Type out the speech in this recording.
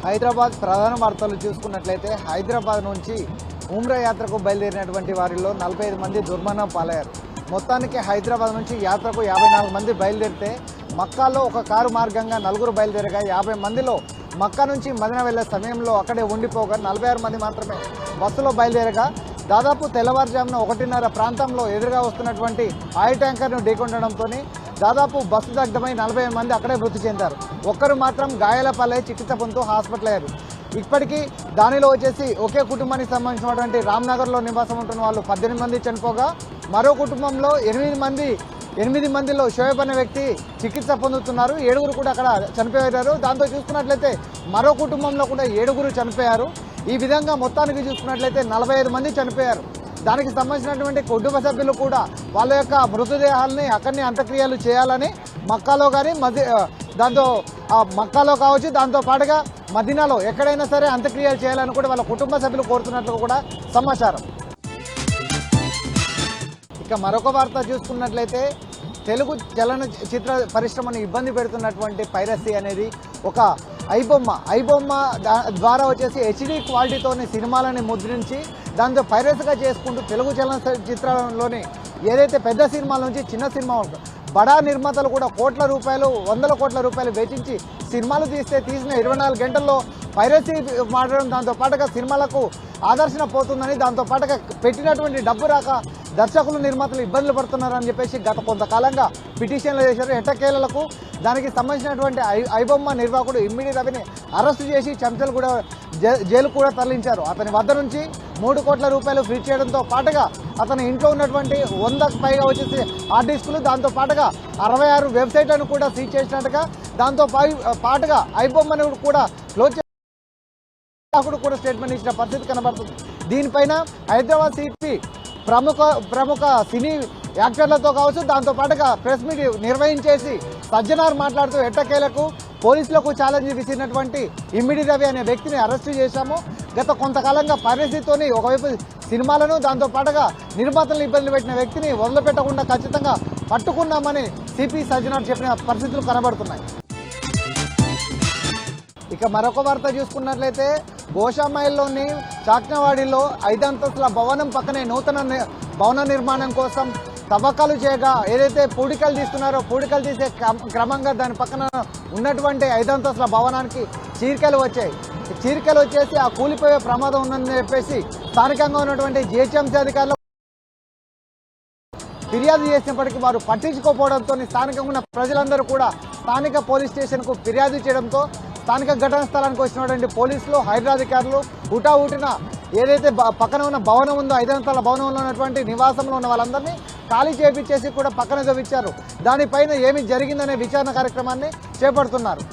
హైదరాబాద్ ప్రధాన వార్తలు చూసుకున్నట్లయితే హైదరాబాద్ నుంచి ఉమ్రా యాత్రకు బయలుదేరినటువంటి వారిలో 45 మంది దుర్మరణం పాలయ్యారు. మొత్తానికి హైదరాబాద్ నుంచి యాత్రకు 54 మంది బయలుదేరితే మక్కాలో ఒక కారు మార్గంగా 4 బయలుదేరగా 50 మందిలో మక్కా నుంచి మదీనా వెళ్లే సమయంలో అక్కడే ఉండిపోగా 46 మంది మాత్రమే బస్సులో బయలుదేరగా దాదాపు తెల్లవారుజామున 1:30 ప్రాంతంలో ఎదురుగా వస్తున్నటువంటి ఆయిల్ ట్యాంకర్ను ఢీకొనడంతో దాదాపు బస్సు దగ్ధమై 45 మంది అక్కడే మృతి చెందారు. ఒక్కరు మాత్రం గాయాల పాలై చికిత్స పొందుతూ హాస్పిటల్ అయ్యారు. ఇప్పటికీ దానిలో వచ్చేసి ఒకే కుటుంబానికి సంబంధించినటువంటి రామ్నగర్లో నివాసం ఉంటున్న వాళ్ళు 18 మంది చనిపోగా మరో కుటుంబంలో 8 మందిలో షోయబ్ అనే వ్యక్తి చికిత్స పొందుతున్నారు. 7 కూడా అక్కడ చనిపోయారు. దాంతో చూసుకున్నట్లయితే మరో కుటుంబంలో కూడా 7 చనిపోయారు. ఈ విధంగా మొత్తానికి చూసుకున్నట్లయితే 45 మంది చనిపోయారు. దానికి సంబంధించినటువంటి కుటుంబ సభ్యులు కూడా వాళ్ళ యొక్క మృతదేహాలని అక్కడనే అంత్యక్రియలు చేయాలని మక్కాలో కానీ దాంతో మక్కాలో కావచ్చు, దాంతో పాటుగా మదీనాలో ఎక్కడైనా సరే అంత్యక్రియలు చేయాలని కూడా వాళ్ళ కుటుంబ సభ్యులు కోరుతున్నట్లు కూడా సమాచారం. ఇక మరొక వార్త చూసుకున్నట్లయితే తెలుగు చలనచిత్ర పరిశ్రమను ఇబ్బంది పెడుతున్నటువంటి పైరసీ అనేది ఒక ఐబొమ్మ ద్వారా వచ్చేసి హెచ్డి క్వాలిటీతోని సినిమాలని ముద్రించి దాంతో పైరసీగా చేసుకుంటూ తెలుగు చలనచిత్రంలోని ఏదైతే పెద్ద సినిమాల నుంచి చిన్న సినిమా బడా నిర్మాతలు కూడా వందల కోట్ల రూపాయలు వెచ్చించి సినిమాలు తీసిన 24 గంటల్లో పైరసీ మారడం, దాంతో పాటుగా సినిమాలకు ఆదర్శన పోతుందని, దాంతో పాటుగా పెట్టినటువంటి డబ్బు రాక దర్శకులు నిర్మాతలు ఇబ్బందులు పడుతున్నారని చెప్పేసి గత కొంతకాలంగా పిటిషన్లు చేశారు. ఎట్టకేలకు దానికి సంబంధించినటువంటి ఐబొమ్మ నిర్వాహకుడు ఇమ్మిడి రవిని అరెస్టు చేసి చెంచల్ కూడా జైలు కూడా తరలించారు. అతని వద్ద నుంచి 3 కోట్ల రూపాయలు ఫ్రీ చేయడంతో పాటుగా అతని ఇంట్లో ఉన్నటువంటి 100కు పైగా వచ్చేసి హార్డ్ డిస్కులు, దాంతో పాటుగా 66 వెబ్సైట్లను కూడా సీజ్ చేసినట్టుగా, దాంతో పాటుగా ఐబొమ్మను కూడా క్లోజ్ కూడా స్టేట్మెంట్ ఇచ్చిన పరిస్థితి కనబడుతుంది. దీనిపైన హైదరాబాద్ సిపి ప్రముఖ సినీ యాక్టర్లతో కావచ్చు, దాంతో పాటుగా ప్రెస్ మీట్ నిర్వహించేసి సజ్జనార్ మాట్లాడుతూ ఎట్టకేలకు పోలీసులకు ఛాలెంజ్ విసిరినటువంటి ఇమ్మిడి రవి అనే వ్యక్తిని అరెస్టు చేశాము. గత కొంతకాలంగా పరిస్థితితోని ఒకవైపు సినిమాలను, దాంతో పాటుగా నిర్మాతలను ఇబ్బందులు పెట్టిన వ్యక్తిని వదిలిపెట్టకుండా ఖచ్చితంగా పట్టుకున్నామని సిపి సజ్జనార్ చెప్పిన పరిస్థితులు కనబడుతున్నాయి. ఇక మరొక వార్త చూసుకున్నట్లయితే గోషామైల్లోని చాక్నవాడిలో 5 అంతస్తుల భవనం పక్కనే నూతన భవన నిర్మాణం కోసం తవ్వకాలు చేయగా ఏదైతే పూడికలు తీస్తున్నారో పూడికలు తీసే క్రమంగా దాని పక్కన ఉన్నటువంటి 5 అంతస్తుల భవనానికి చీరికలు వచ్చేసి ఆ కూలిపోయే ప్రమాదం ఉందని చెప్పేసి స్థానికంగా ఉన్నటువంటి జిహెచ్ఎంసీ అధికారులు ఫిర్యాదు చేసినప్పటికీ వారు పట్టించుకోకపోవడంతో స్థానికంగా ఉన్న ప్రజలందరూ కూడా స్థానిక పోలీస్ స్టేషన్కు ఫిర్యాదు చేయడంతో స్థానిక ఘటనా స్థలానికి వచ్చినటువంటి పోలీసులు, హైదరాబాద్ హుటాహుటిన ఏదైతే పక్కన ఉన్న భవనం ఉందో 5 అంతస్తుల భవనంలో ఉన్నటువంటి నివాసంలో ఉన్న వాళ్ళందరినీ ఖాళీ చేపించేసి కూడా పక్కన జవించారు. దానిపైన ఏమి జరిగిందనే విచారణ కార్యక్రమాన్ని చేపడుతున్నారు.